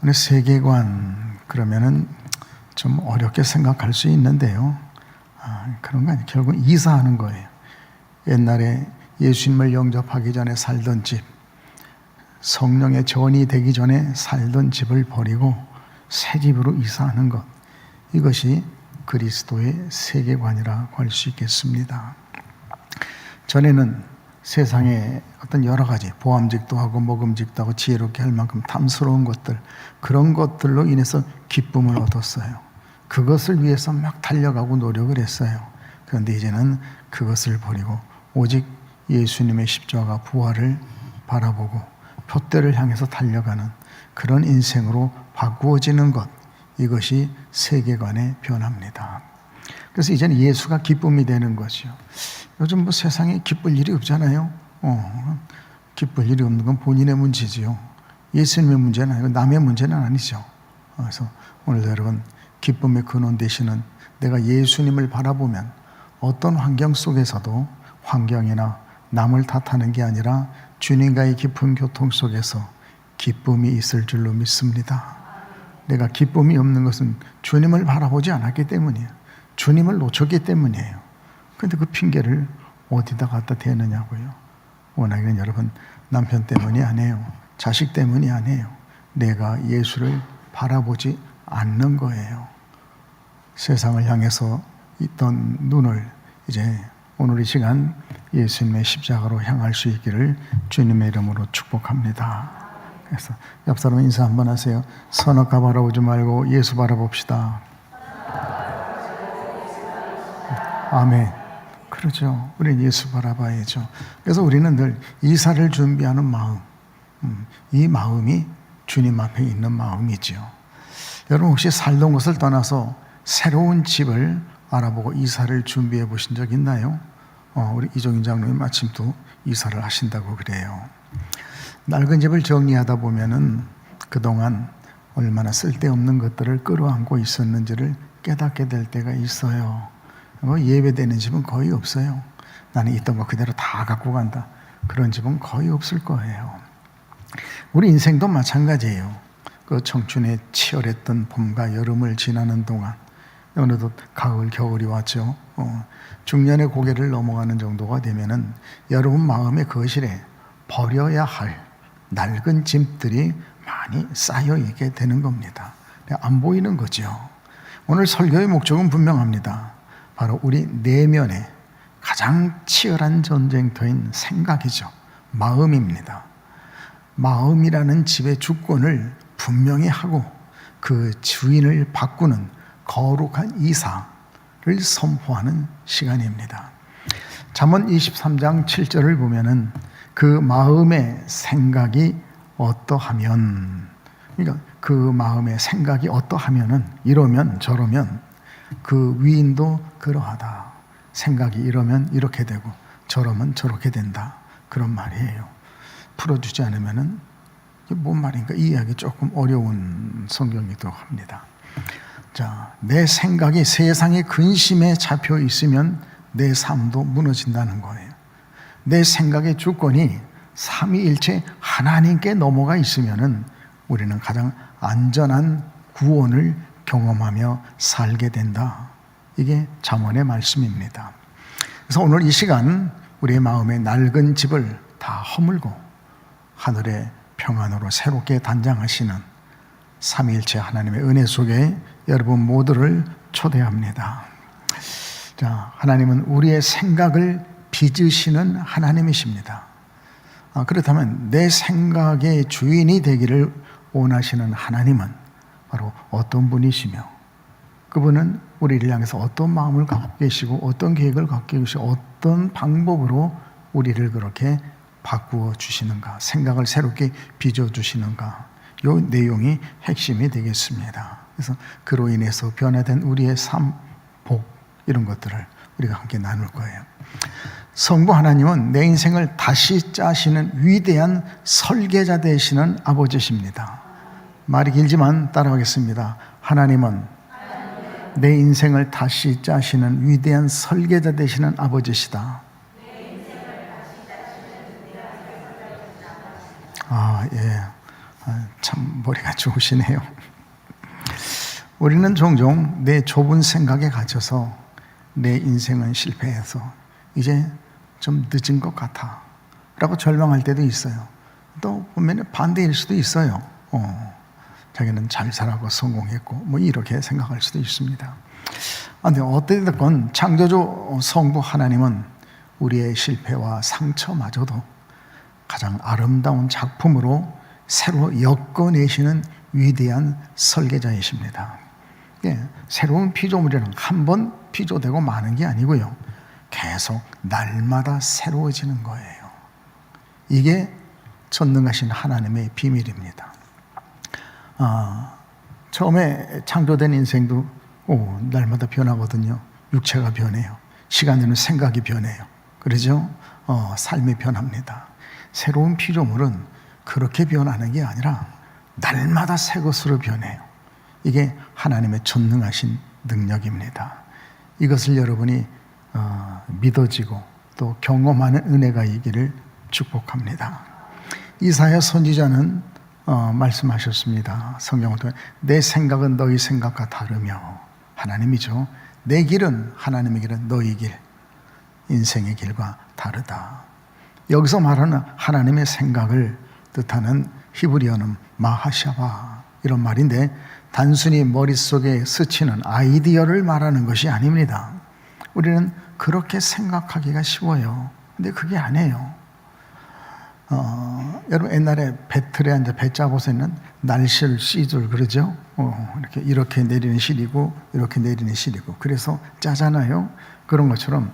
오늘 세계관 그러면은 좀 어렵게 생각할 수 있는데요. 그런 거 아니에요. 결국 이사하는 거예요. 옛날에 예수님을 영접하기 전에 살던 집, 성령의 전이 되기 전에 살던 집을 버리고 새 집으로 이사하는 것, 이것이 그리스도의 세계관이라고 할 수 있겠습니다. 전에는 세상에 어떤 여러 가지 보암직도 하고 먹음직도 하고 지혜롭게 할 만큼 탐스러운 것들, 그런 것들로 인해서 기쁨을 얻었어요. 그것을 위해서 막 달려가고 노력을 했어요. 그런데 이제는 그것을 버리고 오직 예수님의 십자가 부활을 바라보고 표대를 향해서 달려가는 그런 인생으로 바꾸어지는 것, 이것이 세계관의 변화입니다. 그래서 이제는 예수가 기쁨이 되는 거죠. 요즘 뭐 세상에 기쁠 일이 없잖아요. 기쁠 일이 없는 건 본인의 문제지요. 예수님의 문제는 아니고 남의 문제는 아니죠. 그래서 오늘 여러분, 기쁨의 근원 되시는 내가 예수님을 바라보면 어떤 환경 속에서도 환경이나 남을 탓하는 게 아니라 주님과의 깊은 교통 속에서 기쁨이 있을 줄로 믿습니다. 내가 기쁨이 없는 것은 주님을 바라보지 않았기 때문이에요. 주님을 놓쳤기 때문이에요. 그런데 그 핑계를 어디다 갖다 대느냐고요. 워낙에는 여러분, 남편 때문이 아니에요. 자식 때문이 아니에요. 내가 예수를 바라보지 않는 거예요. 세상을 향해서 있던 눈을 이제 오늘 이 시간 예수님의 십자가로 향할 수 있기를 주님의 이름으로 축복합니다. 그래서 옆 사람 인사 한번 하세요. 선악과 바라보지 말고 예수 바라봅시다. 아멘. 그렇죠. 우리는 예수 바라봐야죠. 그래서 우리는 늘 이사를 준비하는 마음, 이 마음이 주님 앞에 있는 마음이죠. 여러분 혹시 살던 곳을 떠나서 새로운 집을 알아보고 이사를 준비해 보신 적 있나요? 우리 이종인 장로님 마침 또 이사를 하신다고 그래요. 낡은 집을 정리하다 보면은 그동안 얼마나 쓸데없는 것들을 끌어안고 있었는지를 깨닫게 될 때가 있어요. 예배되는 집은 거의 없어요. 나는 있던 거 그대로 다 갖고 간다. 그런 집은 거의 없을 거예요. 우리 인생도 마찬가지예요. 그 청춘에 치열했던 봄과 여름을 지나는 동안 어느덧 가을, 겨울이 왔죠. 중년의 고개를 넘어가는 정도가 되면은 여러분 마음의 거실에 버려야 할 낡은 짐들이 많이 쌓여 있게 되는 겁니다. 안 보이는 거죠. 오늘 설교의 목적은 분명합니다. 바로 우리 내면의 가장 치열한 전쟁터인 생각이죠. 마음입니다. 마음이라는 집의 주권을 분명히 하고 그 주인을 바꾸는 거룩한 이사를 선포하는 시간입니다. 잠언 23장 7절을 보면은 그 마음의 생각이 어떠하면, 그러니까 그 마음의 생각이 어떠하면은 이러면 저러면 그 위인도 그러하다. 생각이 이러면 이렇게 되고 저러면 저렇게 된다. 그런 말이에요. 풀어주지 않으면은 이게 뭔 말인가 이해하기 조금 어려운 성경이기도 합니다. 자, 내 생각이 세상의 근심에 잡혀 있으면 내 삶도 무너진다는 거예요. 내 생각의 주권이 삼위일체 하나님께 넘어가 있으면은 우리는 가장 안전한 구원을 경험하며 살게 된다. 이게 잠언의 말씀입니다. 그래서 오늘 이 시간 우리의 마음의 낡은 집을 다 허물고 하늘의 평안으로 새롭게 단장하시는 삼위일체 하나님의 은혜 속에 여러분 모두를 초대합니다. 자, 하나님은 우리의 생각을 빚으시는 하나님이십니다. 그렇다면 내 생각의 주인이 되기를 원하시는 하나님은 바로 어떤 분이시며 그분은 우리를 향해서 어떤 마음을 갖고 계시고 어떤 계획을 갖고 계시고 어떤 방법으로 우리를 그렇게 바꾸어 주시는가, 생각을 새롭게 빚어주시는가, 이 내용이 핵심이 되겠습니다. 그래서 그로 인해서 변화된 우리의 삶, 복, 이런 것들을 우리가 함께 나눌 거예요. 성부 하나님은 내 인생을 다시 짜시는 위대한 설계자 되시는 아버지십니다. 말이 길지만 따라하겠습니다. 하나님은 내 인생을 다시 짜시는 위대한 설계자 되시는 아버지시다. 예. 참 머리가 좋으시네요. 우리는 종종 내 좁은 생각에 갇혀서 내 인생은 실패해서 이제 좀 늦은 것 같아 라고 절망할 때도 있어요. 또 보면 반대일 수도 있어요. 자기는 잘 살아고 성공했고 뭐 이렇게 생각할 수도 있습니다. 그런데 어찌됐건 창조주 성부 하나님은 우리의 실패와 상처마저도 가장 아름다운 작품으로 새로 엮어내시는 위대한 설계자이십니다. 새로운 피조물이란 한 번 피조되고 마는 게 아니고요, 계속 날마다 새로워지는 거예요. 이게 전능하신 하나님의 비밀입니다. 처음에 창조된 인생도 날마다 변하거든요. 육체가 변해요. 시간에는 생각이 변해요. 그러죠? 삶이 변합니다. 새로운 피조물은 그렇게 변하는 게 아니라 날마다 새 것으로 변해요. 이게 하나님의 전능하신 능력입니다. 이것을 여러분이 믿어지고 또 경험하는 은혜가 있기를 축복합니다. 이사야 선지자는 말씀하셨습니다. 성경을 통해 내 생각은 너희 생각과 다르며, 하나님이죠. 내 길은, 하나님의 길은 너희 길, 인생의 길과 다르다. 여기서 말하는 하나님의 생각을 뜻하는 히브리어는 마하샤바, 이런 말인데 단순히 머릿속에 스치는 아이디어를 말하는 것이 아닙니다. 우리는 그렇게 생각하기가 쉬워요. 근데 그게 아니에요. 여러분 옛날에 배틀에 앉아 배 짜보세는 날실 씨줄 그러죠? 이렇게 내리는 실이고 이렇게 내리는 실이고 그래서 짜잖아요. 그런 것처럼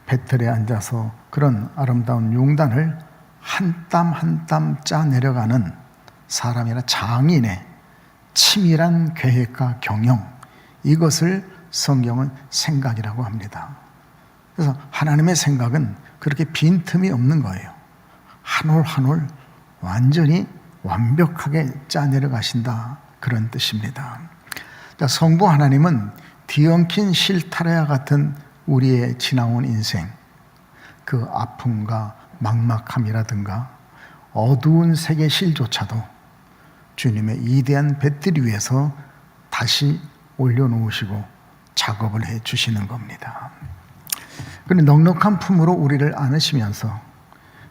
배틀에 앉아서 그런 아름다운 용단을 한 땀 한 땀 짜 내려가는 사람이나 장인의 치밀한 계획과 경영, 이것을 성경은 생각이라고 합니다. 그래서 하나님의 생각은 그렇게 빈틈이 없는 거예요. 한 올 한 올 완전히 완벽하게 짜 내려가신다, 그런 뜻입니다. 성부 하나님은 뒤엉킨 실타래와 같은 우리의 지나온 인생, 그 아픔과 막막함이라든가 어두운 세계 실조차도 주님의 이대한 배틀 위에서 다시 올려놓으시고 작업을 해 주시는 겁니다. 그런데 넉넉한 품으로 우리를 안으시면서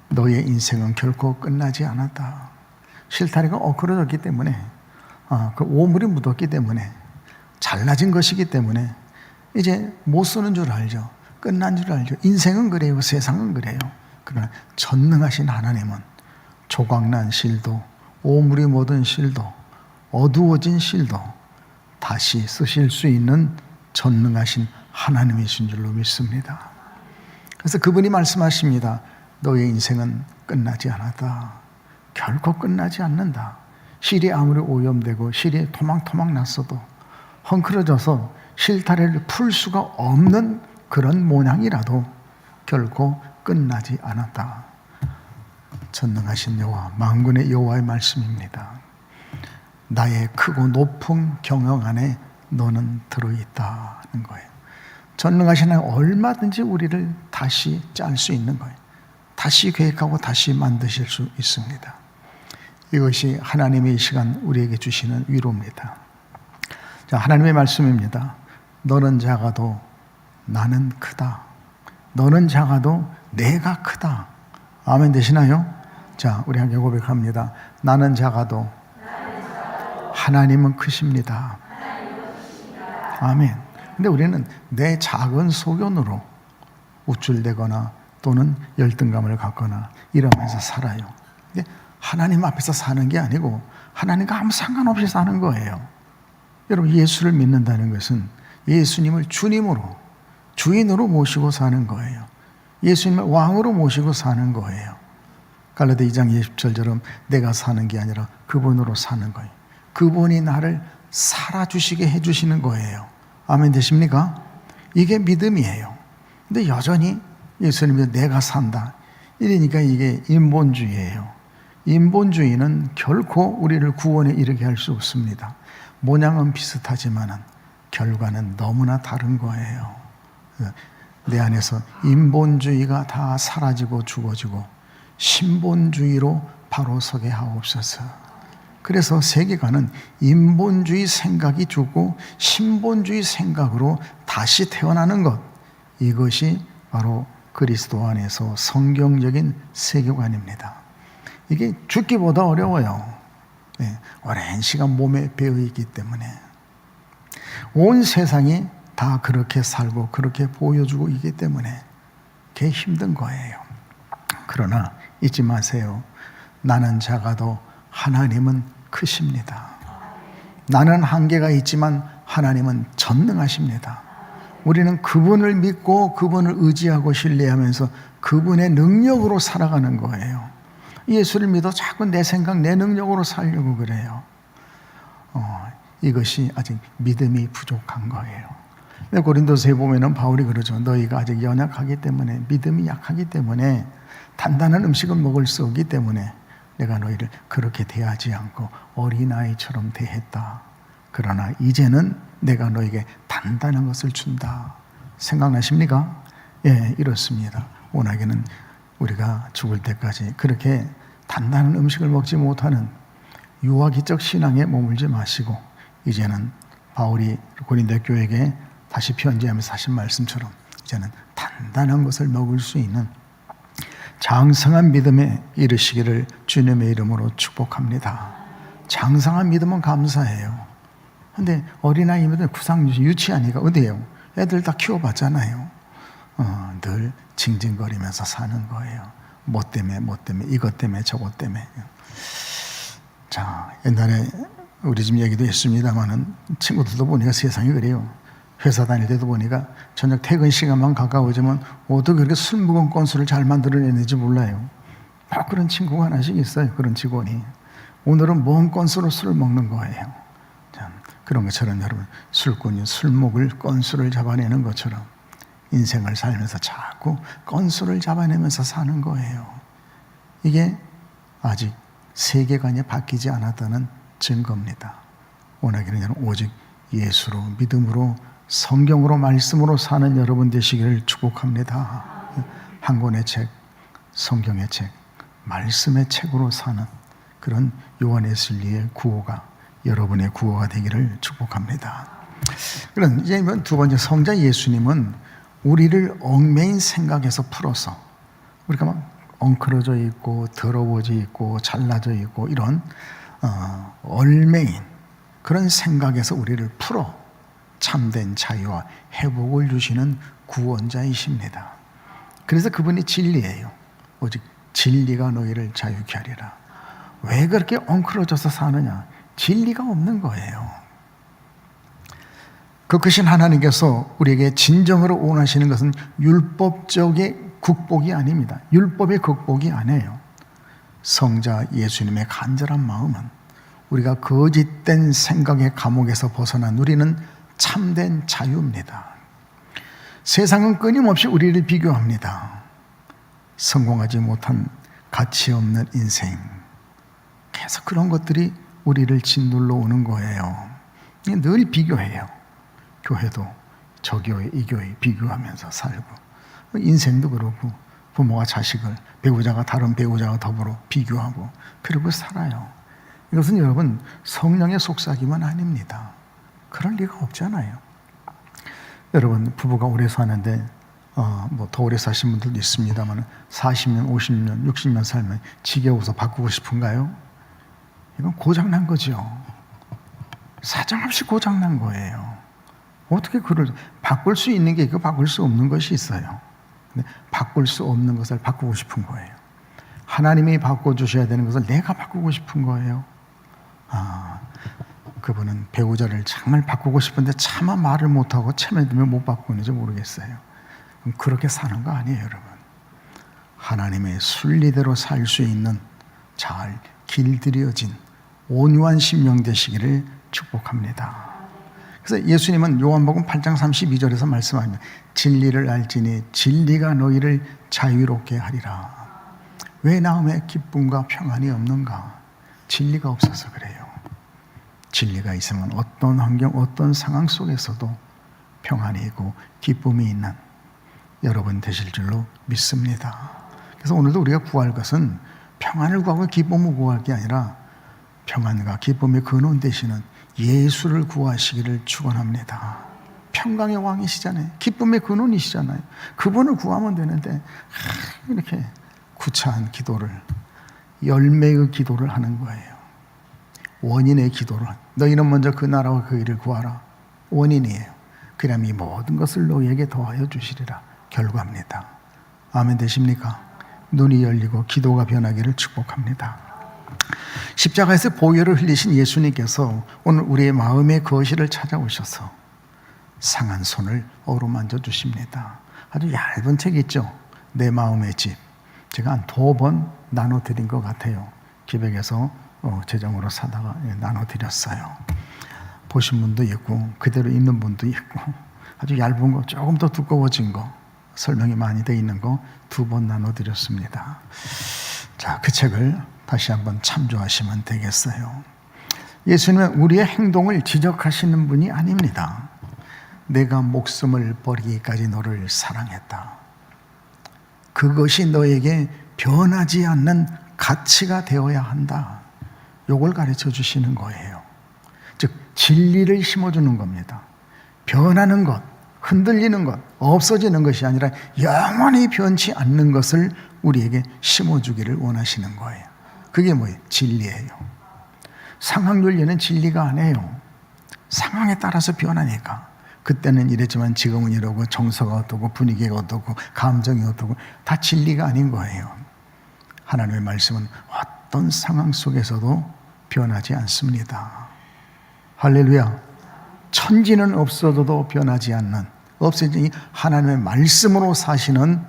너의 인생은 결코 끝나지 않았다. 실타래가 엉클어졌기 때문에, 그 오물이 묻었기 때문에, 잘라진 것이기 때문에 이제 못 쓰는 줄 알죠. 끝난 줄 알죠. 인생은 그래요. 세상은 그래요. 그러나 전능하신 하나님은 조각난 실도, 오물이 묻은 실도, 어두워진 실도 다시 쓰실 수 있는 전능하신 하나님이신 줄로 믿습니다. 그래서 그분이 말씀하십니다. 너의 인생은 끝나지 않았다. 결코 끝나지 않는다. 실이 아무리 오염되고 실이 토막토막 났어도 헝클어져서 실타래를 풀 수가 없는 그런 모양이라도 결코 끝나지 않았다. 전능하신 여호와, 만군의 여호와의 말씀입니다. 나의 크고 높은 경영 안에 너는 들어있다는 거예요. 전능하신 하나님 얼마든지 우리를 다시 짤 수 있는 거예요. 다시 계획하고 다시 만드실 수 있습니다. 이것이 하나님의 이 시간 우리에게 주시는 위로입니다. 자, 하나님의 말씀입니다. 너는 작아도 나는 크다. 너는 작아도 내가 크다. 아멘 되시나요? 자, 우리 함께 고백합니다. 나는 작아도 하나님은 크십니다. 아멘. 근데 우리는 내 작은 소견으로 우쭐대거나 또는 열등감을 갖거나 이러면서 살아요. 근데 하나님 앞에서 사는 게 아니고 하나님과 아무 상관없이 사는 거예요. 여러분, 예수를 믿는다는 것은 예수님을 주님으로, 주인으로 모시고 사는 거예요. 예수님을 왕으로 모시고 사는 거예요. 갈라디아 2장 20절처럼 내가 사는 게 아니라 그분으로 사는 거예요. 그분이 나를 살아주시게 해주시는 거예요. 아멘 되십니까? 이게 믿음이에요. 근데 여전히 예수님이 내가 산다 이러니까 이게 인본주의예요. 인본주의는 결코 우리를 구원에 이르게 할 수 없습니다. 모양은 비슷하지만 결과는 너무나 다른 거예요. 내 안에서 인본주의가 다 사라지고 죽어지고 신본주의로 바로 서게 하옵소서. 그래서 세계관은 인본주의 생각이 죽고 신본주의 생각으로 다시 태어나는 것, 이것이 바로 그리스도 안에서 성경적인 세계관입니다. 이게 죽기보다 어려워요. 오랜 시간 몸에 배어있기 때문에. 온 세상이 다 그렇게 살고 그렇게 보여주고 있기 때문에 그게 힘든 거예요. 그러나 잊지 마세요. 나는 작아도 하나님은 크십니다. 나는 한계가 있지만 하나님은 전능하십니다. 우리는 그분을 믿고 그분을 의지하고 신뢰하면서 그분의 능력으로 살아가는 거예요. 예수를 믿어 자꾸 내 생각, 내 능력으로 살려고 그래요. 이것이 아직 믿음이 부족한 거예요. 고린도서에 보면은 바울이 그러죠. 너희가 아직 연약하기 때문에, 믿음이 약하기 때문에, 단단한 음식을 먹을 수 없기 때문에 내가 너희를 그렇게 대하지 않고 어린아이처럼 대했다. 그러나 이제는 내가 너에게 단단한 것을 준다. 생각나십니까? 예, 이렇습니다. 워낙에는 우리가 죽을 때까지 그렇게 단단한 음식을 먹지 못하는 유아기적 신앙에 머물지 마시고, 이제는 바울이 고린도 교회에게 다시 편지하면서 하신 말씀처럼 이제는 단단한 것을 먹을 수 있는 장성한 믿음에 이르시기를 주님의 이름으로 축복합니다. 장성한 믿음은 감사해요. 근데 어린아이면 구상 유치하니까 어디예요? 애들 다 키워봤잖아요. 늘 징징거리면서 사는 거예요. 뭐 때문에 이것 때문에 저것 때문에. 자, 옛날에 우리 집 얘기도 했습니다만은 친구들도 보니까 세상이 그래요. 회사 다닐 때도 보니까 저녁 퇴근 시간만 가까워지면 어떻게 그렇게 술 먹은 건수를 잘 만들어내는지 몰라요. 그런 친구가 하나씩 있어요. 그런 직원이. 오늘은 먼 건수로 술을 먹는 거예요. 참, 그런 것처럼 여러분, 술꾼이 술 먹을 건수를 잡아내는 것처럼 인생을 살면서 자꾸 건수를 잡아내면서 사는 거예요. 이게 아직 세계관이 바뀌지 않았다는 증거입니다. 오늘은 오직 예수로, 믿음으로, 성경으로, 말씀으로 사는 여러분 되시기를 축복합니다. 한 권의 책, 성경의 책, 말씀의 책으로 사는 그런 요한 웨슬리의 구호가 여러분의 구호가 되기를 축복합니다. 그럼 이제 두 번째, 성자 예수님은 우리를 얽매인 생각에서 풀어서, 우리가 막 엉클어져 있고 더러워져 있고 잘라져 있고 이런 얽매인 그런 생각에서 우리를 풀어 참된 자유와 회복을 주시는 구원자이십니다. 그래서 그분이 진리예요. 오직 진리가 너희를 자유케 하리라. 왜 그렇게 엉클어져서 사느냐? 진리가 없는 거예요. 그 크신 하나님께서 우리에게 진정으로 원하시는 것은 율법적의 극복이 아닙니다. 율법의 극복이 아니에요. 성자 예수님의 간절한 마음은 우리가 거짓된 생각의 감옥에서 벗어난 우리는 참된 자유입니다. 세상은 끊임없이 우리를 비교합니다. 성공하지 못한 가치 없는 인생, 계속 그런 것들이 우리를 짓눌러 오는 거예요. 늘 비교해요. 교회도 저 교회 이 교회 비교하면서 살고, 인생도 그렇고 부모가 자식을, 배우자가 다른 배우자와 더불어 비교하고 그러고 살아요. 이것은 여러분 성령의 속삭임은 아닙니다. 그럴 리가 없잖아요. 여러분 부부가 오래 사는데 더 오래 사신 분들도 있습니다만 40년, 50년, 60년 살면 지겨워서 바꾸고 싶은가요? 이건 고장난 거죠. 사정없이 고장난 거예요. 어떻게 그걸 바꿀 수 있는 게 있고 바꿀 수 없는 것이 있어요. 근데 바꿀 수 없는 것을 바꾸고 싶은 거예요. 하나님이 바꿔주셔야 되는 것을 내가 바꾸고 싶은 거예요. 그분은 배우자를 정말 바꾸고 싶은데 차마 말을 못하고 체면들면 못 바꾸는지 모르겠어요. 그렇게 사는 거 아니에요, 여러분. 하나님의 순리대로 살 수 있는 잘 길들여진 온유한 심령 되시기를 축복합니다. 그래서 예수님은 요한복음 8장 32절에서 말씀합니다. 진리를 알지니 진리가 너희를 자유롭게 하리라. 왜 마음에 기쁨과 평안이 없는가? 진리가 없어서 그래요. 진리가 있으면 어떤 환경, 어떤 상황 속에서도 평안이 있고 기쁨이 있는 여러분 되실 줄로 믿습니다. 그래서 오늘도 우리가 구할 것은 평안을 구하고 기쁨을 구할 게 아니라 평안과 기쁨의 근원 되시는 예수를 구하시기를 축원합니다. 평강의 왕이시잖아요. 기쁨의 근원이시잖아요. 그분을 구하면 되는데 이렇게 구차한 기도를, 열매의 기도를 하는 거예요. 원인의 기도를. 너희는 먼저 그 나라와 그 일을 구하라. 원인이에요. 그럼 이 모든 것을 너희에게 더하여 주시리라. 결과입니다. 아멘 되십니까? 눈이 열리고 기도가 변하기를 축복합니다. 십자가에서 보혈을 흘리신 예수님께서 오늘 우리의 마음의 거실을 찾아오셔서 상한 손을 어루만져 주십니다. 아주 얇은 책 있죠? 내 마음의 집. 제가 한 2번 나눠드린 것 같아요. 기백에서 재정으로 사다가 나눠드렸어요. 보신 분도 있고 그대로 읽는 분도 있고 아주 얇은 거, 조금 더 두꺼워진 거, 설명이 많이 되어 있는 거 2번 나눠드렸습니다. 자, 그 책을 다시 한번 참조하시면 되겠어요. 예수님은 우리의 행동을 지적하시는 분이 아닙니다. 내가 목숨을 버리기까지 너를 사랑했다. 그것이 너에게 변하지 않는 가치가 되어야 한다. 요걸 가르쳐 주시는 거예요. 즉 진리를 심어주는 겁니다. 변하는 것, 흔들리는 것, 없어지는 것이 아니라 영원히 변치 않는 것을 우리에게 심어주기를 원하시는 거예요. 그게 뭐예요? 진리예요. 상황윤리는 진리가 아니에요. 상황에 따라서 변하니까. 그때는 이랬지만 지금은 이러고, 정서가 어떻고 분위기가 어떻고 감정이 어떻고 다 진리가 아닌 거예요. 하나님의 말씀은 어떤 상황 속에서도 변하지 않습니다. 할렐루야. 천지는 없어져도 변하지 않는, 없어지니 하나님의 말씀으로 사시는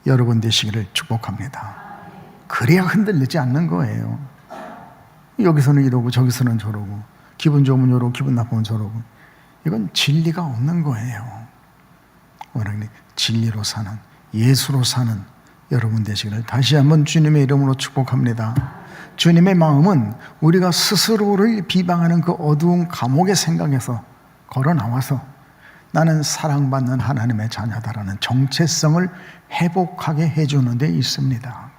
여러분 되시기를 축복합니다. 그래야 흔들리지 않는 거예요. 여기서는 이러고 저기서는 저러고, 기분 좋으면 이러고 기분 나쁘면 저러고, 이건 진리가 없는 거예요. 오늘 진리로 사는, 예수로 사는 여러분 되시기를 다시 한번 주님의 이름으로 축복합니다. 주님의 마음은 우리가 스스로를 비방하는 그 어두운 감옥의 생각에서 걸어 나와서 나는 사랑받는 하나님의 자녀다라는 정체성을 회복하게 해주는 데 있습니다.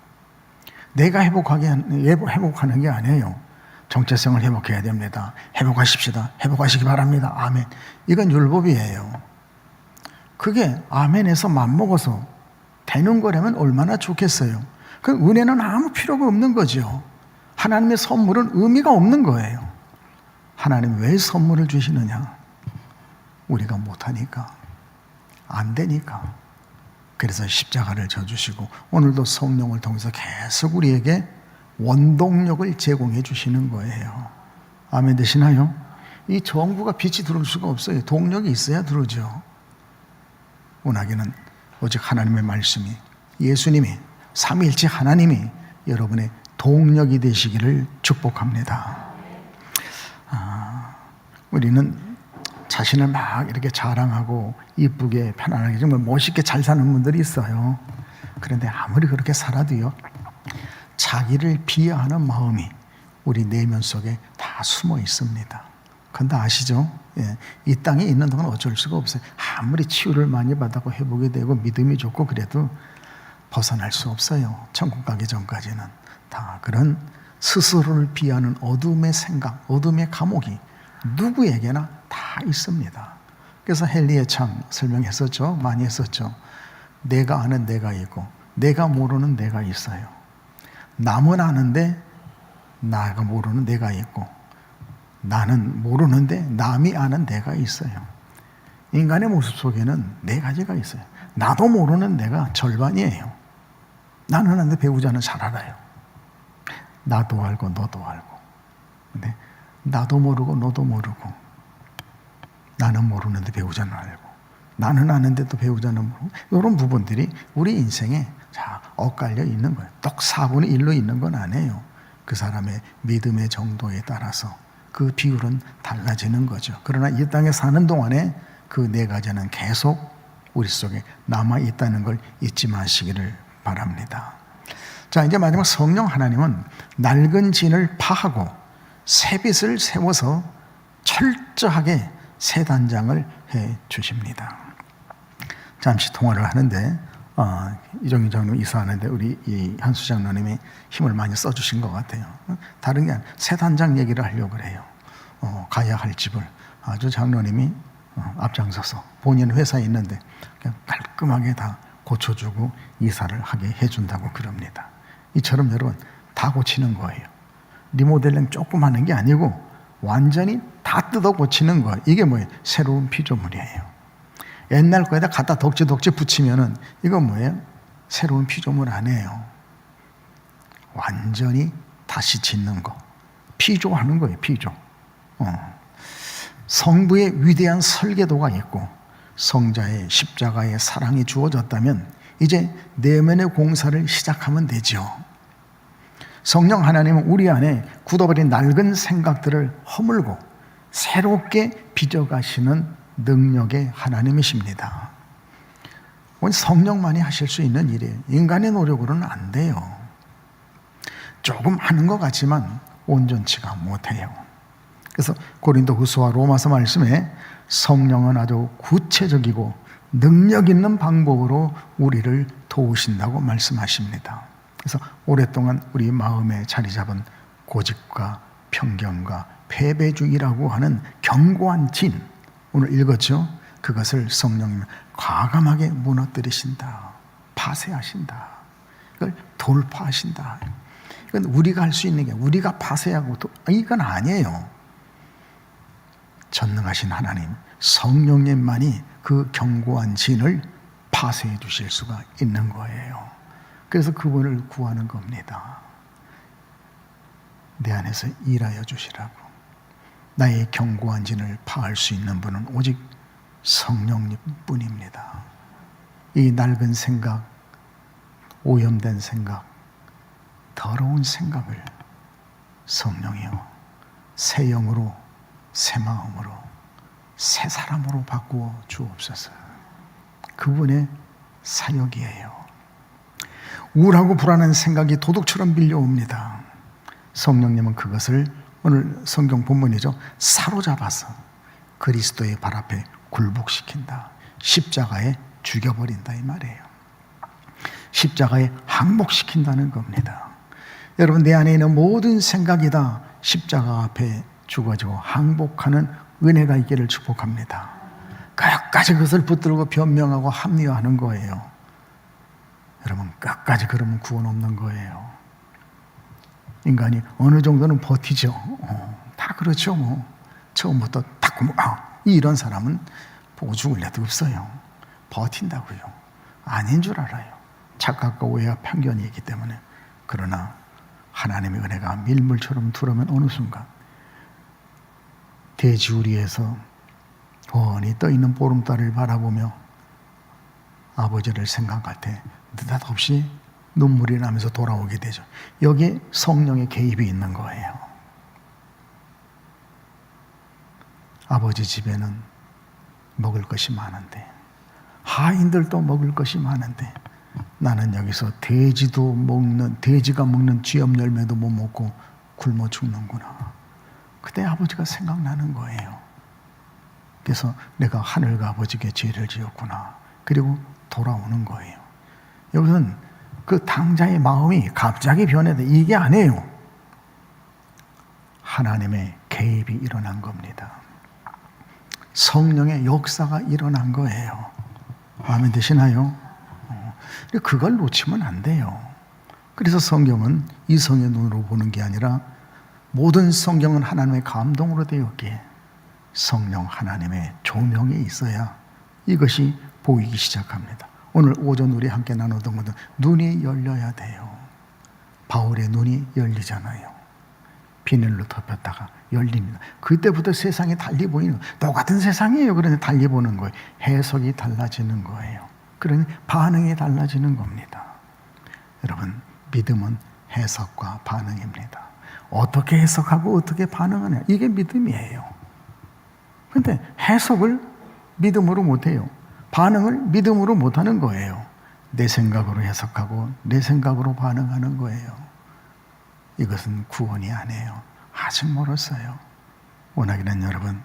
내가 회복하는 게 아니에요. 정체성을 회복해야 됩니다. 회복하십시다. 회복하시기 바랍니다. 아멘. 이건 율법이에요. 그게 아멘에서 맘먹어서 되는 거라면 얼마나 좋겠어요. 그 은혜는 아무 필요가 없는 거죠. 하나님의 선물은 의미가 없는 거예요. 하나님 왜 선물을 주시느냐? 우리가 못하니까, 안 되니까. 그래서 십자가를 져주시고 오늘도 성령을 통해서 계속 우리에게 원동력을 제공해 주시는 거예요. 아멘 되시나요? 이 전구가 빛이 들어올 수가 없어요. 동력이 있어야 들어오죠. 원하기는 오직 하나님의 말씀이, 예수님이, 삼위일체 하나님이 여러분의 동력이 되시기를 축복합니다. 우리는 자신을 막 이렇게 자랑하고 이쁘게 편안하게 정말 멋있게 잘 사는 분들이 있어요. 그런데 아무리 그렇게 살아도요, 자기를 비하하는 마음이 우리 내면 속에 다 숨어 있습니다. 그건 다 아시죠? 예. 이 땅에 있는 동안 어쩔 수가 없어요. 아무리 치유를 많이 받았고 회복이 되고 믿음이 좋고 그래도 벗어날 수 없어요. 천국 가기 전까지는. 다 그런 스스로를 비하는 어둠의 생각, 어둠의 감옥이 누구에게나 다 있습니다. 그래서 헨리의 참 설명했었죠. 많이 했었죠. 내가 아는 내가 있고 내가 모르는 내가 있어요. 남은 아는데 나가 모르는 내가 있고 나는 모르는데 남이 아는 내가 있어요. 인간의 모습 속에는 4가지가 있어요. 나도 모르는 내가 절반이에요. 나는 아는데 배우자는 잘 알아요. 나도 알고 너도 알고. 근데 나도 모르고 너도 모르고, 나는 모르는데 배우자는 알고, 나는 아는데도 배우자는 모르고, 이런 부분들이 우리 인생에 자 엇갈려 있는 거예요. 똑 4분의 1로 있는 건 아니에요. 그 사람의 믿음의 정도에 따라서 그 비율은 달라지는 거죠. 그러나 이 땅에 사는 동안에 그 4가지는 계속 우리 속에 남아 있다는 걸 잊지 마시기를 바랍니다. 자, 이제 마지막 성령 하나님은 낡은 진을 파하고 새 빛을 세워서 철저하게 새 단장을 해 주십니다. 잠시 통화를 하는데 이정희 장로 이사하는데 우리 이 한수 장로님이 힘을 많이 써주신 것 같아요. 다른 게 아니라 새 단장 얘기를 하려고 그래요. 가야 할 집을 아주 장로님이 앞장서서 본인 회사에 있는데 그냥 깔끔하게 다 고쳐주고 이사를 하게 해준다고 그럽니다. 이처럼 여러분 다 고치는 거예요. 리모델링 조금 하는 게 아니고 완전히 다 뜯어 고치는 거예요. 이게 뭐예요? 새로운 피조물이에요. 옛날 거에다 갖다 덕지 붙이면은 이건 뭐예요? 새로운 피조물 아니에요. 완전히 다시 짓는 거. 피조하는 거예요. 피조. 성부의 위대한 설계도가 있고 성자의 십자가의 사랑이 주어졌다면 이제 내면의 공사를 시작하면 되죠. 성령 하나님은 우리 안에 굳어버린 낡은 생각들을 허물고 새롭게 빚어가시는 능력의 하나님이십니다. 성령만이 하실 수 있는 일이에요. 인간의 노력으로는 안 돼요. 조금 하는 것 같지만 온전치가 못해요. 그래서 고린도후서와 로마서 말씀에 성령은 아주 구체적이고 능력 있는 방법으로 우리를 도우신다고 말씀하십니다. 그래서 오랫동안 우리 마음에 자리 잡은 고집과 편견과 패배주의라고 하는 견고한 진, 오늘 읽었죠? 그것을 성령님은 과감하게 무너뜨리신다. 파쇄하신다. 이걸 돌파하신다. 이건 우리가 할 수 있는 게 우리가 파쇄하고 이건 아니에요. 전능하신 하나님, 성령님만이 그 견고한 진을 파쇄해 주실 수가 있는 거예요. 그래서 그분을 구하는 겁니다. 내 안에서 일하여 주시라고. 나의 견고한 진을 파할 수 있는 분은 오직 성령님 뿐입니다. 이 낡은 생각, 오염된 생각, 더러운 생각을 성령이여 새 영으로, 새 마음으로, 새 사람으로 바꾸어 주옵소서. 그분의 사역이에요. 우울하고 불안한 생각이 도둑처럼 밀려옵니다. 성령님은 그것을 오늘 성경 본문이죠. 사로잡아서 그리스도의 발 앞에 굴복시킨다. 십자가에 죽여버린다 이 말이에요. 십자가에 항복시킨다는 겁니다. 여러분 내 안에 있는 모든 생각이 다 십자가 앞에 죽어지고 항복하는 은혜가 있기를 축복합니다. 끝까지 그것을 붙들고 변명하고 합리화하는 거예요. 여러분 끝까지 그러면 구원 없는 거예요. 인간이 어느 정도는 버티죠. 다 그렇죠. 뭐 처음부터 딱 이런 사람은 보고 죽을 애도 없어요. 버틴다고요. 아닌 줄 알아요. 착각과 오해와 편견이 있기 때문에. 그러나 하나님의 은혜가 밀물처럼 들어오면 어느 순간 대지우리에서 훤히 떠있는 보름달을 바라보며 아버지를 생각할 때 느닷없이 눈물이 나면서 돌아오게 되죠. 여기에 성령의 개입이 있는 거예요. 아버지 집에는 먹을 것이 많은데, 하인들도 먹을 것이 많은데 나는 여기서 돼지가 먹는 쥐염 열매도 못 먹고 굶어 죽는구나. 그때 아버지가 생각나는 거예요. 그래서 내가 하늘과 아버지께 죄를 지었구나. 그리고 돌아오는 거예요. 여기서는 그 당자의 마음이 갑자기 변해도 이게 아니에요. 하나님의 개입이 일어난 겁니다. 성령의 역사가 일어난 거예요. 아멘 되시나요? 그걸 놓치면 안 돼요. 그래서 성경은 이성의 눈으로 보는 게 아니라 모든 성경은 하나님의 감동으로 되었기에 성령 하나님의 조명이 있어야 이것이 보이기 시작합니다. 오늘 오전 우리 함께 나누던 것은 눈이 열려야 돼요. 바울의 눈이 열리잖아요. 비늘로 덮였다가 열립니다. 그때부터 세상이 달리 보이는 거예요. 똑같은 세상이에요. 그런데 달리 보는 거예요. 해석이 달라지는 거예요. 그러니 반응이 달라지는 겁니다. 여러분, 믿음은 해석과 반응입니다. 어떻게 해석하고 어떻게 반응하냐, 이게 믿음이에요. 그런데 해석을 믿음으로 못해요. 반응을 믿음으로 못하는 거예요. 내 생각으로 해석하고 내 생각으로 반응하는 거예요. 이것은 구원이 아니에요. 아직 멀었어요. 원하기는 여러분,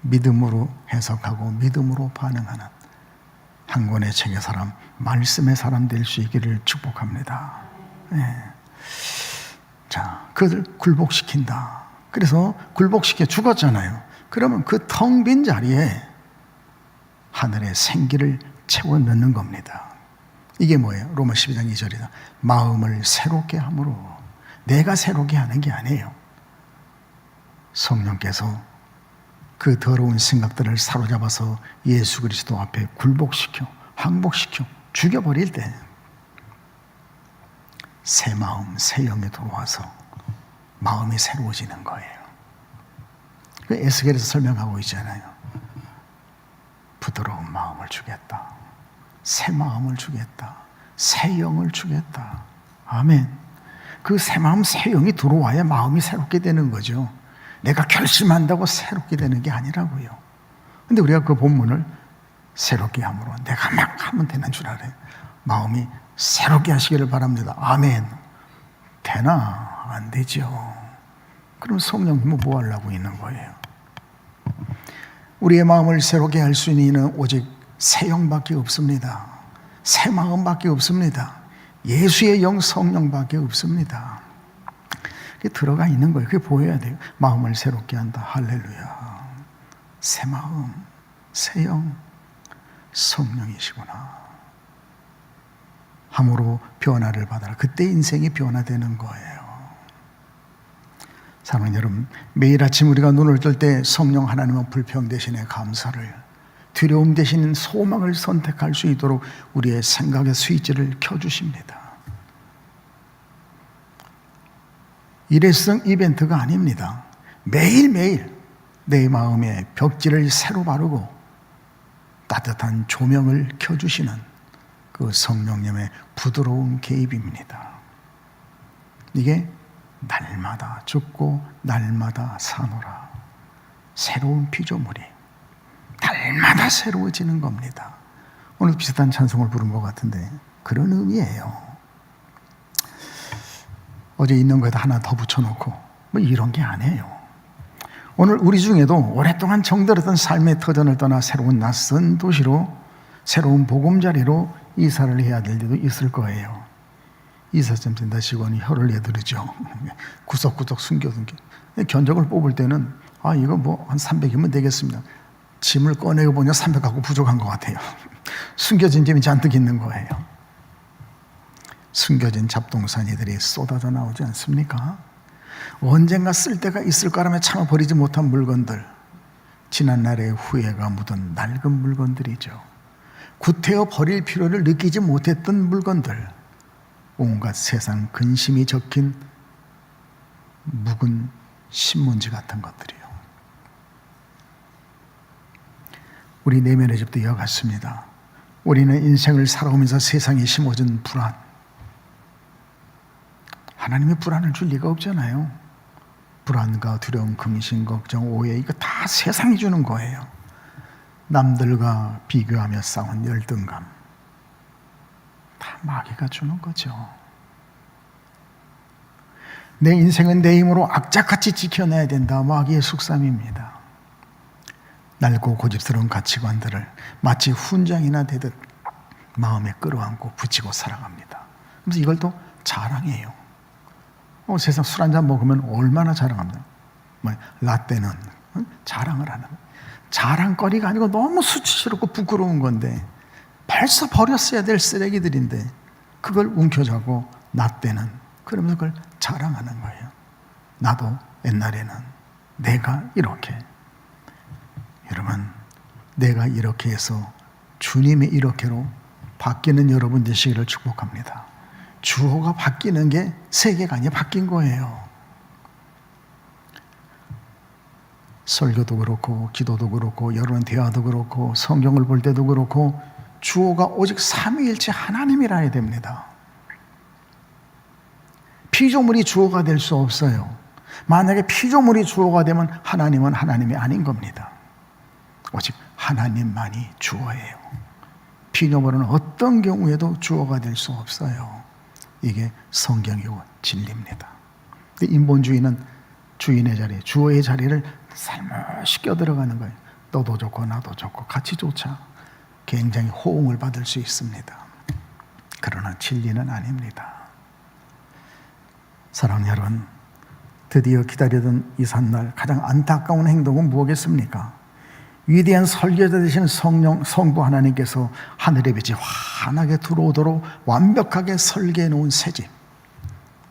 믿음으로 해석하고 믿음으로 반응하는 한 권의 책의 사람, 말씀의 사람 될 수 있기를 축복합니다. 네. 자, 그것을 굴복시킨다. 그래서 굴복시켜 죽었잖아요. 그러면 그 텅 빈 자리에 하늘의 생기를 채워 넣는 겁니다. 이게 뭐예요? 로마 12장 2절이다. 마음을 새롭게 함으로. 내가 새롭게 하는 게 아니에요. 성령께서 그 더러운 생각들을 사로잡아서 예수 그리스도 앞에 굴복시켜, 항복시켜 죽여버릴 때 새 마음, 새 영이 들어와서 마음이 새로워지는 거예요. 그 에스겔에서 설명하고 있잖아요. 부드러운 마음을 주겠다. 새 마음을 주겠다. 새 영을 주겠다. 아멘. 그 새 마음, 새 영이 들어와야 마음이 새롭게 되는 거죠. 내가 결심한다고 새롭게 되는 게 아니라고요. 근데 우리가 그 본문을 새롭게 함으로 내가 막 하면 되는 줄 알아요. 마음이 새롭게 하시기를 바랍니다. 아멘. 되나? 안 되죠. 그럼 성령님은 뭐 하려고 있는 거예요? 우리의 마음을 새롭게 할 수 있는 이는 오직 새 영밖에 없습니다. 새 마음밖에 없습니다. 예수의 영 성령밖에 없습니다. 그게 들어가 있는 거예요. 그게 보여야 돼요. 마음을 새롭게 한다. 할렐루야. 새 마음, 새 영, 성령이시구나. 함으로 변화를 받아라. 그때 인생이 변화되는 거예요. 사랑하는 여러분, 매일 아침 우리가 눈을 뜰 때 성령 하나님은 불평 대신에 감사를, 두려움 대신 소망을 선택할 수 있도록 우리의 생각의 스위치를 켜주십니다. 일회성 이벤트가 아닙니다. 매일매일 내 마음의 벽지를 새로 바르고 따뜻한 조명을 켜주시는 그 성령님의 부드러운 개입입니다. 이게 날마다 죽고 날마다 사노라. 새로운 피조물이 날마다 새로워지는 겁니다. 오늘 비슷한 찬송을 부른 것 같은데 그런 의미예요. 어제 있는 거에다 하나 더 붙여놓고 뭐 이런 게 아니에요. 오늘 우리 중에도 오랫동안 정들었던 삶의 터전을 떠나 새로운 낯선 도시로, 새로운 보금자리로 이사를 해야 될 때도 있을 거예요. 이사센터 직원이 혀를 내두르죠. 구석구석 숨겨둔 게. 견적을 뽑을 때는 이거 뭐 한 300이면 되겠습니다. 짐을 꺼내고 보니 300하고 부족한 것 같아요. 숨겨진 짐이 잔뜩 있는 거예요. 숨겨진 잡동사니들이 쏟아져 나오지 않습니까? 언젠가 쓸 때가 있을 거라며 참아 버리지 못한 물건들, 지난날의 후회가 묻은 낡은 물건들이죠. 구태여 버릴 필요를 느끼지 못했던 물건들, 온갖 세상 근심이 적힌 묵은 신문지 같은 것들이요. 우리 내면의 집도 이와 같습니다. 우리는 인생을 살아오면서 세상에 심어진 불안, 하나님이 불안을 줄 리가 없잖아요. 불안과 두려움, 근심, 걱정, 오해, 이거 다 세상이 주는 거예요. 남들과 비교하며 쌓은 열등감, 다 마귀가 주는 거죠. 내 인생은 내 힘으로 악착같이 지켜내야 된다. 마귀의 속셈입니다. 낡고 고집스러운 가치관들을 마치 훈장이나 되듯 마음에 끌어안고 붙이고 살아갑니다. 그래서 이걸 또 자랑해요. 세상 술 한잔 먹으면 얼마나 자랑합니다. 라떼는 자랑을 하는 거예요. 자랑거리가 아니고 너무 수치스럽고 부끄러운 건데 벌써 버렸어야 될 쓰레기들인데 그걸 움켜쥐고 나 때는 그러면서 그걸 자랑하는 거예요. 나도 옛날에는 내가 이렇게. 여러분, 내가 이렇게 해서 주님의 이렇게로 바뀌는 여러분 되시기를 축복합니다. 주어가 바뀌는 게 세계가 아니라 바뀐 거예요. 설교도 그렇고 기도도 그렇고 여러분 대화도 그렇고 성경을 볼 때도 그렇고 주어가 오직 삼위일체 하나님이라 해야 됩니다. 피조물이 주어가 될 수 없어요. 만약에 피조물이 주어가 되면 하나님은 하나님이 아닌 겁니다. 오직 하나님만이 주어예요. 피조물은 어떤 경우에도 주어가 될 수 없어요. 이게 성경이고 진리입니다. 근데 인본주의는 주인의 자리, 주어의 자리를 살며시 껴들어가는 거예요. 너도 좋고 나도 좋고 같이 좋자. 굉장히 호응을 받을 수 있습니다. 그러나 진리는 아닙니다. 사랑하는 여러분, 드디어 기다리던 이삿날 가장 안타까운 행동은 무엇겠습니까? 위대한 설계자 되신 성부 하나님께서 하늘의 빛이 환하게 들어오도록 완벽하게 설계해 놓은 새집,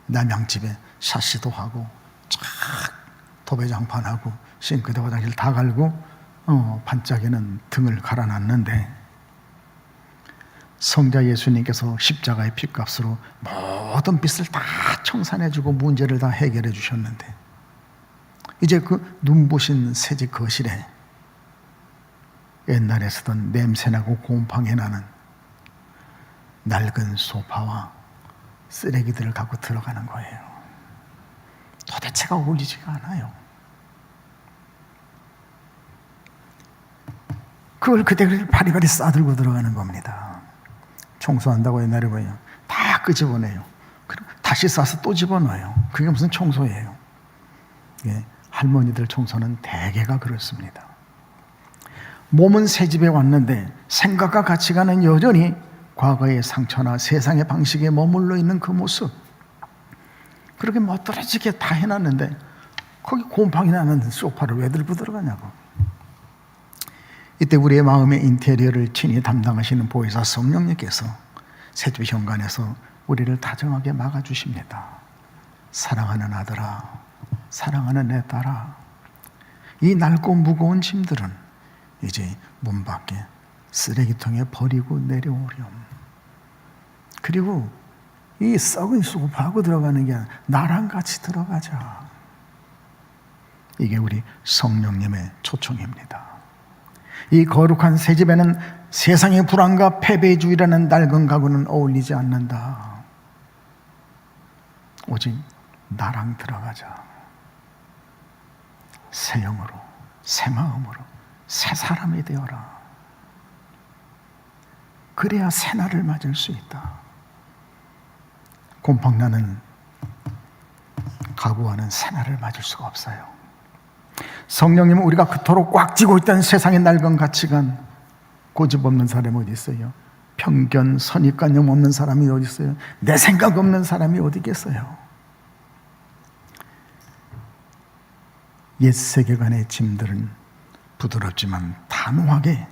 남양집에 샤시도 하고 쫙 도배장판하고 싱크대 화장실 다 갈고 반짝이는 등을 갈아놨는데, 성자 예수님께서 십자가의 핏값으로 모든 빚을 다 청산해주고 문제를 다 해결해 주셨는데, 이제 그 눈부신 새집 거실에 옛날에 쓰던 냄새나고 곰팡이 나는 낡은 소파와 쓰레기들을 갖고 들어가는 거예요. 도대체가 어울리지가 않아요. 그걸 그대로 바리바리 싸들고 들어가는 겁니다. 청소한다고 옛날에 보면 다 끄집어내요. 그리고 다시 싸서 또 집어넣어요. 그게 무슨 청소예요? 예, 할머니들 청소는 대개가 그렇습니다. 몸은 새 집에 왔는데 생각과 가치관은 여전히 과거의 상처나 세상의 방식에 머물러 있는 그 모습, 그렇게 멋들어지게 다 해놨는데 거기 곰팡이 나는 소파를 왜 들고 들어가냐고. 이때 우리의 마음의 인테리어를 친히 담당하시는 보혜사 성령님께서 새집 현관에서 우리를 다정하게 막아주십니다. 사랑하는 아들아, 사랑하는 내 딸아, 이 낡고 무거운 짐들은 이제 문 밖에 쓰레기통에 버리고 내려오렴. 그리고 이 썩은 소파하고 들어가는 게 아니라 나랑 같이 들어가자. 이게 우리 성령님의 초청입니다. 이 거룩한 새 집에는 세상의 불안과 패배주의라는 낡은 가구는 어울리지 않는다. 오직 나랑 들어가자. 새 영으로, 새 마음으로, 새 사람이 되어라. 그래야 새날을 맞을 수 있다. 곰팡나는 가구와는 새날을 맞을 수가 없어요. 성령님은 우리가 그토록 꽉 쥐고 있던 세상의 낡은 가치관, 고집 없는 사람이 어디 있어요? 편견, 선입관념 없는 사람이 어디 있어요? 내 생각 없는 사람이 어디 있겠어요? 옛 세계관의 짐들은 부드럽지만 단호하게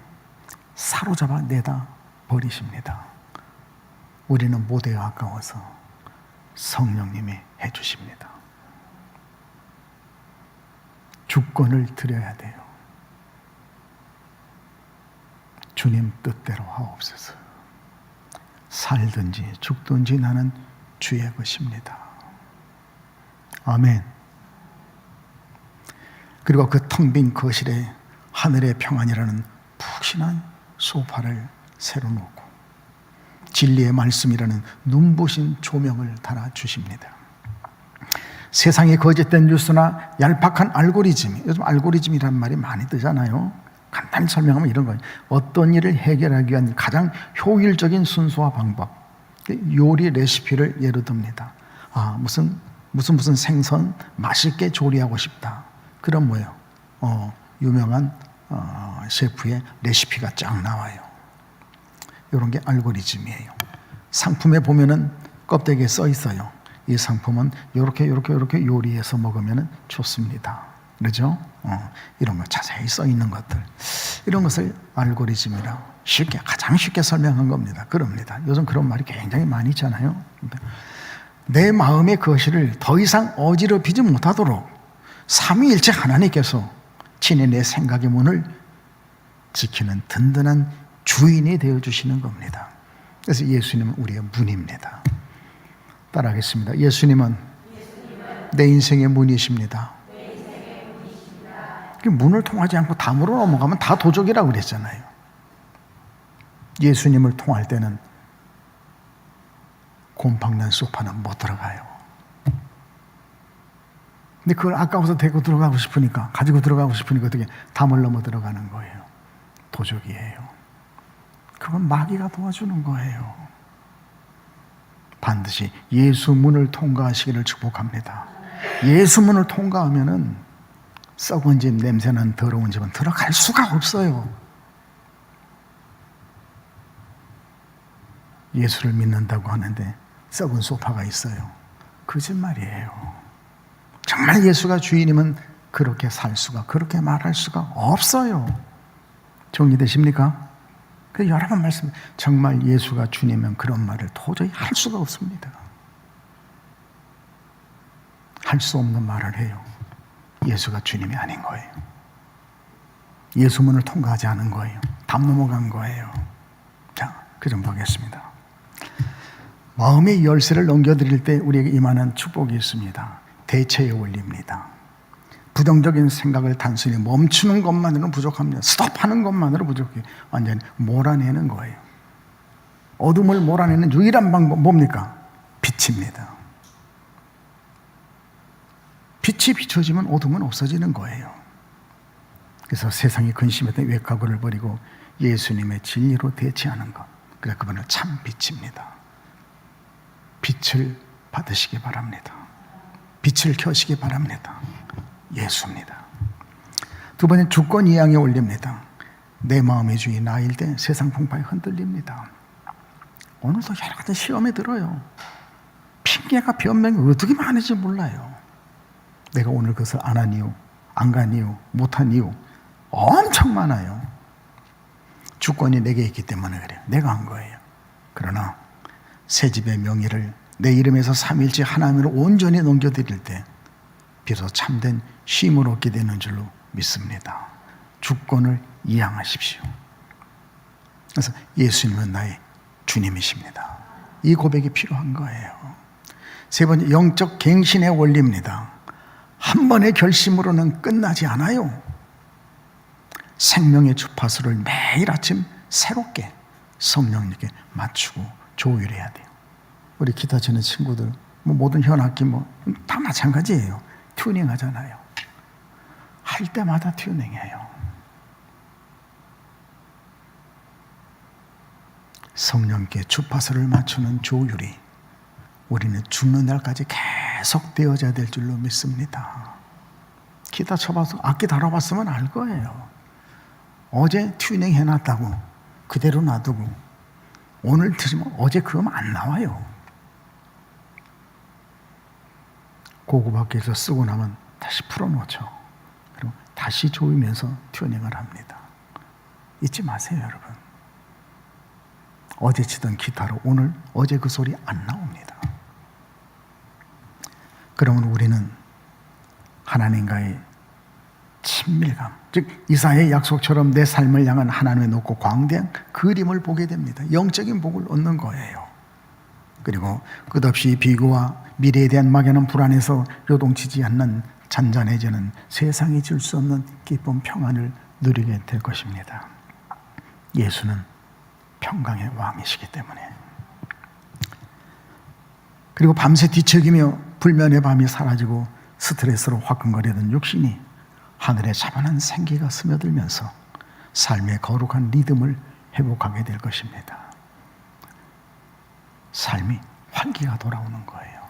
사로잡아 내다 버리십니다. 우리는 못에 아까워서 성령님이 해주십니다. 주권을 드려야 돼요. 주님 뜻대로 하옵소서. 살든지 죽든지 나는 주의 것입니다. 아멘. 그리고 그 텅 빈 거실에 하늘의 평안이라는 푹신한 소파를 새로 놓고 진리의 말씀이라는 눈부신 조명을 달아주십니다. 세상의 거짓된 뉴스나 얄팍한 알고리즘, 요즘 알고리즘이라는 말이 많이 뜨잖아요. 간단히 설명하면 이런 거예요. 어떤 일을 해결하기 위한 가장 효율적인 순서와 방법, 요리 레시피를 예로 듭니다. 무슨 생선 맛있게 조리하고 싶다. 그럼 뭐예요? 유명한 셰프의 레시피가 쫙 나와요. 이런 게 알고리즘이에요. 상품에 보면은 껍데기에 써 있어요. 이 상품은 이렇게 요리해서 먹으면 좋습니다. 그렇죠? 이런 거 자세히 써 있는 것들, 이런 것을 알고리즘이라고 가장 쉽게 설명한 겁니다. 그럽니다. 요즘 그런 말이 굉장히 많이 있잖아요. 내 마음의 거실을 더 이상 어지럽히지 못하도록 삼위일체 하나님께서 친히 내 생각의 문을 지키는 든든한 주인이 되어주시는 겁니다. 그래서 예수님은 우리의 문입니다. 따라하겠습니다. 예수님은 내 인생의 문이십니다. 문을 통하지 않고 담으로 넘어가면 다 도적이라고 그랬잖아요. 예수님을 통할 때는 곰팡난 소파는 못 들어가요. 근데 그걸 아까워서 데리고 들어가고 싶으니까, 가지고 들어가고 싶으니까 어떻게 담을 넘어 들어가는 거예요. 도적이에요. 그건 마귀가 도와주는 거예요. 반드시 예수 문을 통과하시기를 축복합니다. 예수 문을 통과하면은 썩은 집, 냄새난 더러운 집은 들어갈 수가 없어요. 예수를 믿는다고 하는데 썩은 소파가 있어요. 거짓말이에요. 정말 예수가 주인이면 그렇게 살 수가, 그렇게 말할 수가 없어요. 정리되십니까? 그 여러 번 말씀, 정말 예수가 주님이면 그런 말을 도저히 할 수가 없습니다. 할 수 없는 말을 해요. 예수가 주님이 아닌 거예요. 예수문을 통과하지 않은 거예요. 담 넘어간 거예요. 자, 그 점 보겠습니다. 마음의 열쇠를 넘겨드릴 때 우리에게 임하는 축복이 있습니다. 대체의 원리입니다. 부정적인 생각을 단순히 멈추는 것만으로는 부족합니다. 스톱하는 것만으로 부족해요. 완전히 몰아내는 거예요. 어둠을 몰아내는 유일한 방법 뭡니까? 빛입니다. 빛이 비춰지면 어둠은 없어지는 거예요. 그래서 세상이 근심했던 외과고를 버리고 예수님의 진리로 대체하는 것. 그래서 그분은 참 빛입니다. 빛을 받으시기 바랍니다. 빛을 켜시기 바랍니다. 예수입니다. 두 번째, 주권 이양에 올립니다. 내 마음의 주인 나일 때 세상 풍파에 흔들립니다. 오늘도 여러 가지 시험에 들어요. 핑계가 변명이 어떻게 많은지 몰라요. 내가 오늘 그것을 안 한 이유, 안 간 이유, 못한 이유 엄청 많아요. 주권이 내게 있기 때문에 그래요. 내가 한 거예요. 그러나 새 집의 명예를 내 이름에서 삼일째 하나님으로 온전히 넘겨드릴 때 비로소 참된 쉼을 얻게 되는 줄로 믿습니다. 주권을 이양하십시오. 그래서 예수님은 나의 주님이십니다. 이 고백이 필요한 거예요. 세 번째, 영적 갱신의 원리입니다. 한 번의 결심으로는 끝나지 않아요. 생명의 주파수를 매일 아침 새롭게 성령님께 맞추고 조율해야 돼요. 우리 기타 치는 친구들, 모든 현악기 다 마찬가지예요. 튜닝 하잖아요. 할 때마다 튜닝해요. 성령께 주파수를 맞추는 조율이 우리는 죽는 날까지 계속 되어져야 될 줄로 믿습니다. 기타 쳐봐서 악기 다뤄봤으면 알 거예요. 어제 튜닝 해놨다고 그대로 놔두고 오늘 드시면 어제 그 음 안 나와요. 고급악기에서 쓰고 나면 다시 풀어놓죠. 그리고 다시 조이면서 튜닝을 합니다. 잊지 마세요, 여러분. 어제 치던 기타로 오늘 어제 그 소리 안 나옵니다. 그러면 우리는 하나님과의 친밀감, 즉 이사야의 약속처럼 내 삶을 향한 하나님의 높고 광대한 그림을 보게 됩니다. 영적인 복을 얻는 거예요. 그리고 끝없이 비교와 미래에 대한 막연한 불안에서 요동치지 않는 잔잔해지는 세상이 줄 수 없는 기쁨 평안을 누리게 될 것입니다. 예수는 평강의 왕이시기 때문에. 그리고 밤새 뒤척이며 불면의 밤이 사라지고 스트레스로 화끈거리던 육신이 하늘의 자만한 생기가 스며들면서 삶의 거룩한 리듬을 회복하게 될 것입니다. 삶이 활기가 돌아오는 거예요.